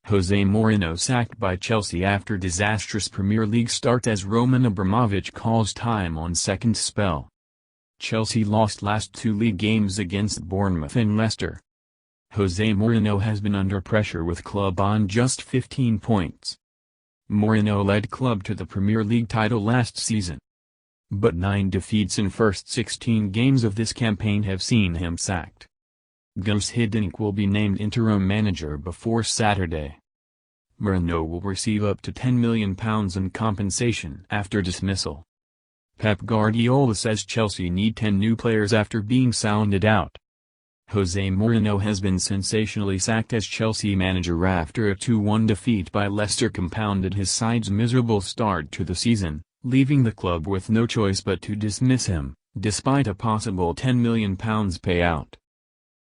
Jose Mourinho sacked by Chelsea after disastrous Premier League start as Roman Abramovich calls time on second spell. Chelsea lost last two league games against Bournemouth and Leicester. Jose Mourinho has been under pressure with club on just 15 points. Mourinho led club to the Premier League title last season. But 9 defeats in first 16 games of this campaign have seen him sacked. Guus Hiddink will be named interim manager before Saturday. Mourinho will receive up to £10 million in compensation after dismissal. Pep Guardiola says Chelsea need 10 new players after being sounded out. Jose Mourinho has been sensationally sacked as Chelsea manager after a 2-1 defeat by Leicester compounded his side's miserable start to the season, leaving the club with no choice but to dismiss him, despite a possible £10 million payout.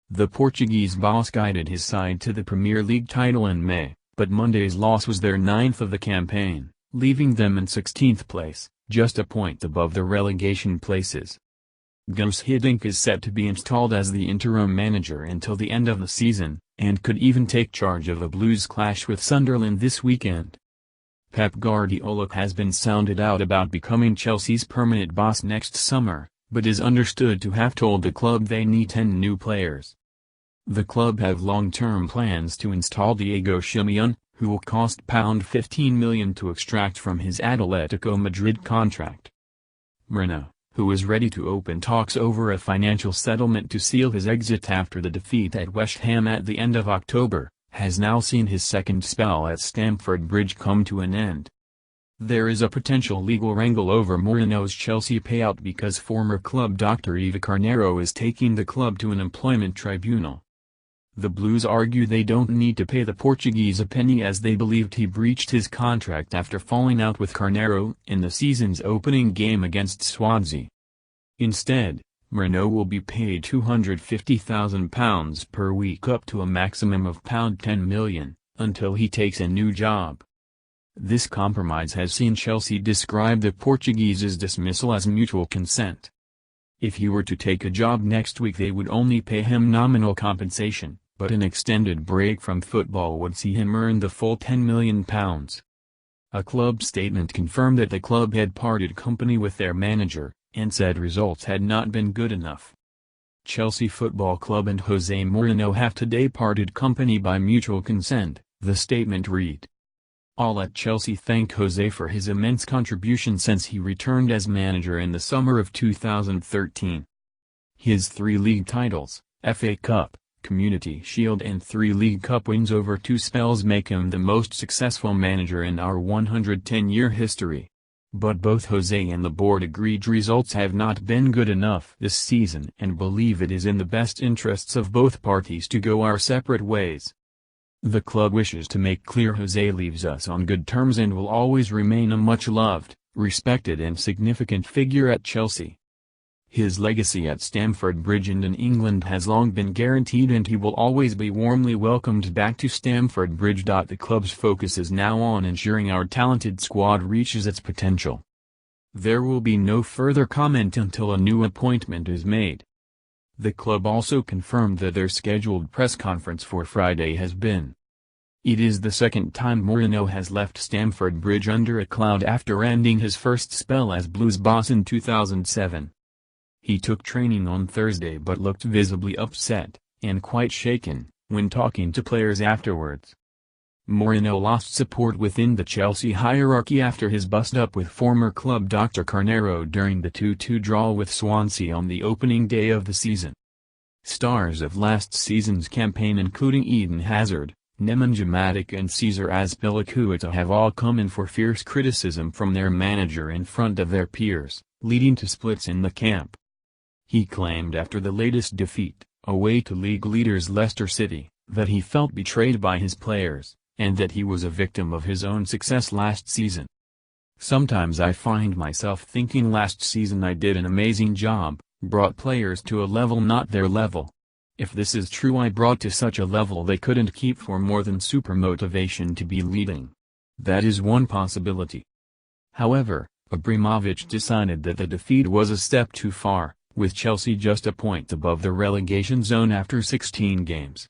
The Portuguese boss guided his side to the Premier League title in May, but Monday's loss was their 9th of the campaign, leaving them in 16th place, just a point above the relegation places. Guus Hiddink is set to be installed as the interim manager until the end of the season, and could even take charge of a Blues clash with Sunderland this weekend. Pep Guardiola has been sounded out about becoming Chelsea's permanent boss next summer, but is understood to have told the club they need 10 new players. The club have long-term plans to install Diego Simeone, who will cost £15 million to extract from his Atletico Madrid contract. Mourinho, who is ready to open talks over a financial settlement to seal his exit after the defeat at West Ham at the end of October, has now seen his second spell at Stamford Bridge come to an end. There is a potential legal wrangle over Mourinho's Chelsea payout because former club Dr. Eva Carneiro is taking the club to an employment tribunal. The Blues argue they don't need to pay the Portuguese a penny as they believed he breached his contract after falling out with Carneiro in the season's opening game against Swansea. Instead, Mourinho will be paid £250,000 per week up to a maximum of £10 million, until he takes a new job. This compromise has seen Chelsea describe the Portuguese's dismissal as mutual consent. If he were to take a job next week they would only pay him nominal compensation, but an extended break from football would see him earn the full £10 million. A club statement confirmed that the club had parted company with their manager, and said results had not been good enough. Chelsea Football Club and Jose Mourinho have today parted company by mutual consent, the statement read. All at Chelsea thank Jose for his immense contribution since he returned as manager in the summer of 2013. His 3 league titles, FA Cup, Community Shield and 3 League Cup wins over 2 spells make him the most successful manager in our 110-year history. But both Jose and the board agreed results have not been good enough this season and believe it is in the best interests of both parties to go our separate ways. The club wishes to make clear Jose leaves us on good terms and will always remain a much-loved, respected and significant figure at Chelsea. His legacy at Stamford Bridge and in England has long been guaranteed and he will always be warmly welcomed back to Stamford Bridge. The club's focus is now on ensuring our talented squad reaches its potential. There will be no further comment until a new appointment is made. The club also confirmed that their scheduled press conference for Friday has been. It is the second time Mourinho has left Stamford Bridge under a cloud after ending his first spell as Blues boss in 2007. He took training on Thursday but looked visibly upset, and quite shaken, when talking to players afterwards. Mourinho lost support within the Chelsea hierarchy after his bust-up with former club Dr. Carneiro during the 2-2 draw with Swansea on the opening day of the season. Stars of last season's campaign including Eden Hazard, Nemanja Matic and Cesar Azpilicueta have all come in for fierce criticism from their manager in front of their peers, leading to splits in the camp. He claimed after the latest defeat, away to league leaders Leicester City, that he felt betrayed by his players, and that he was a victim of his own success last season. Sometimes I find myself thinking last season I did an amazing job, brought players to a level not their level. If this is true I brought to such a level they couldn't keep for more than super motivation to be leading. That is one possibility. However, Abramovich decided that the defeat was a step too far, with Chelsea just a point above the relegation zone after 16 games.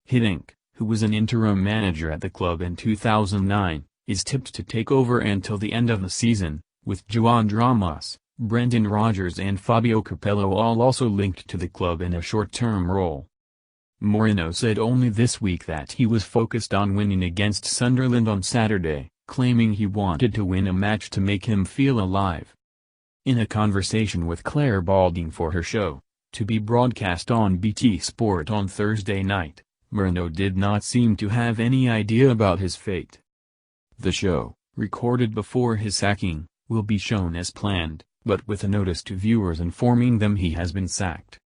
Hiddink, who was an interim manager at the club in 2009, is tipped to take over until the end of the season, with João Ramos, Brendan Rodgers and Fabio Capello all also linked to the club in a short-term role. Mourinho said only this week that he was focused on winning against Sunderland on Saturday, claiming he wanted to win a match to make him feel alive. In a conversation with Claire Balding for her show, to be broadcast on BT Sport on Thursday night, Mourinho did not seem to have any idea about his fate. The show, recorded before his sacking, will be shown as planned, but with a notice to viewers informing them he has been sacked.